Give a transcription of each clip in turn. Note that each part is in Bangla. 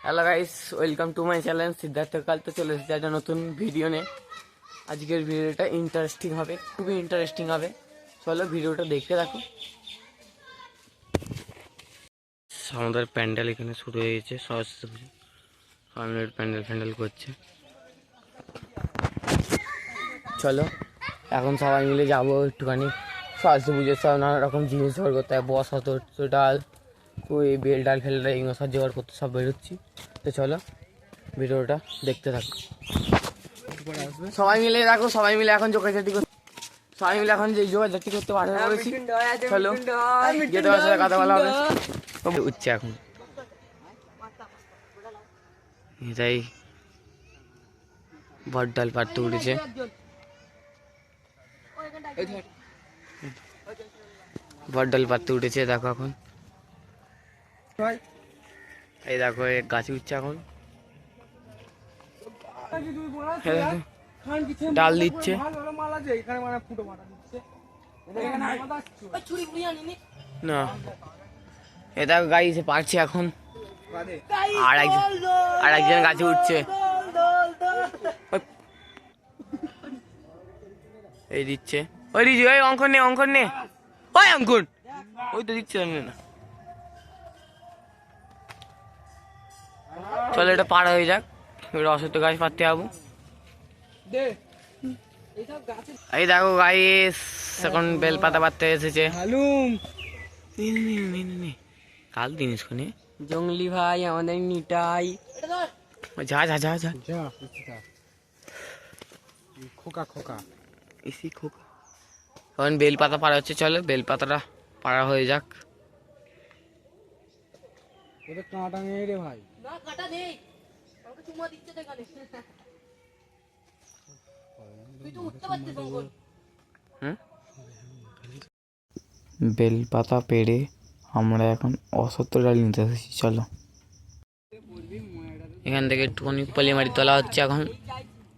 Hello guys, welcome to my channel Siddharth Kal. তো চলে এসেছে একটা নতুন ভিডিও নিয়ে। আজকের ভিডিওটা ইন্টারেস্টিং হবে, খুবই ইন্টারেস্টিং হবে। চলো ভিডিওটা দেখতে থাকো। আমাদের প্যান্ডেল এখানে শুরু হয়ে গেছে, সরস্বতী পুজো আমাদের প্যান্ডেল করছে। চলো এখন সবাই মিলে যাবো একটুখানি সরস্বতী পুজোর সব নানা রকম জিনিস জোগাড় করতে হয়, বস হতো ডাল, ওই বেল ডাল ফেল ডাল এগুলো সব জোগাড় করতে সব বেরোচ্ছি। তো চলো ভিডিওটা দেখতে থাকো। সবাই মিলে দেখো, সবাই মিলে এখন জোগাড়জাটি করতে, সবাই মিলে এখন যে জোগাড়জাটি করতে পারবে বলেছি। চলো যেতে আমার সাথে কথা বলা হবে। উঠছে এখন এটাই বট ডাল পাড়তে উঠেছে। বট ডাল পাড়তে উঠেছে দেখো এখন। এই দেখো গাছে উঠছে এখন, ডাল দিচ্ছে না। এ দেখো গাড়ি এসে পারছে এখন, আর একজন গাছে উঠছে। এই দিচ্ছে, ওই দিচ্ছি, ওই অঙ্কন নে, অঙ্কন নে, ওই অঙ্কন, ওই তো দিচ্ছে না। চলো এটা পার হয়ে যাক, এবার অসত্য গাছ পাততে যাবো। এই দেখো গাইস, এখন বেলপাতা পাততে এসেছে। কাল জিনিস কোনে জঙ্গলি ভাই আমাদের নিটাই যা যা যা যা খোকা খোকা এসি খোকা। এখন বেলপাতা পাড়া হচ্ছে, চলো বেলপাতাটা পাড়া হয়ে যাক। কাঁটা নেই রে ভাই, না কাঁটা নেই, আমাকে চুমা দিচ্ছে তো এখানে। তুই তো উঠতে পারছিস বল। বেলপাতা পেড়ে আমরা এখন অসত্য ডাল নিতে এসেছি। চলো এখান থেকে একটুখানি পলিমাটি তোলা হচ্ছে, এখন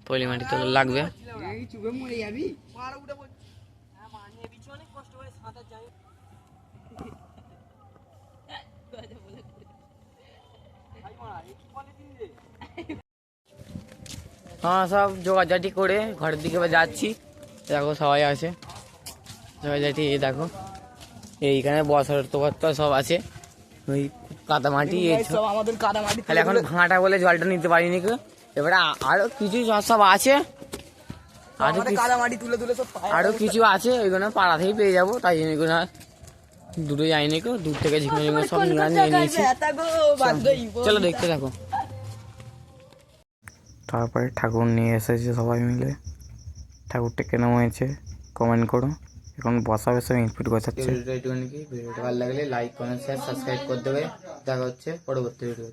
পলিমাটি তোলা লাগবে। হ্যাঁ সব জোগাড়জাটি করে ঘরের দিকে যাচ্ছি। দেখো সবাই আছে, জোগাড়জাটি দেখো এইখানে বসার তো সব আছে। ওই কাদামাটি আমাদের কাদামাটি খালি এখন ভাঙাটা বলে জলটা নিতে পারিনি কেউ। এবারে আরো কিছু সব আছে, আরো কিছু আছে, ওইগুলো পাড়াতেই পেয়ে যাবো। তাই জন্য এগুলো দূরে যাইনি কেউ, দূর থেকে ঝিঙে সব নিয়ে নিয়েছি। চলো দেখতে থাকো। তারপরে ঠাকুর নিয়ে এসেছে সবাই মিলে, ঠাকুরটা কেন হয়েছে কমেন্ট করো। এখন বসাবে সব ইনপুট গোছাচ্ছে। ভিডিওটা ভালো লাগলে লাইক কমেন্ট শেয়ার সাবস্ক্রাইব করে দেবে। দেখা হচ্ছে পরবর্তী ভিডিও।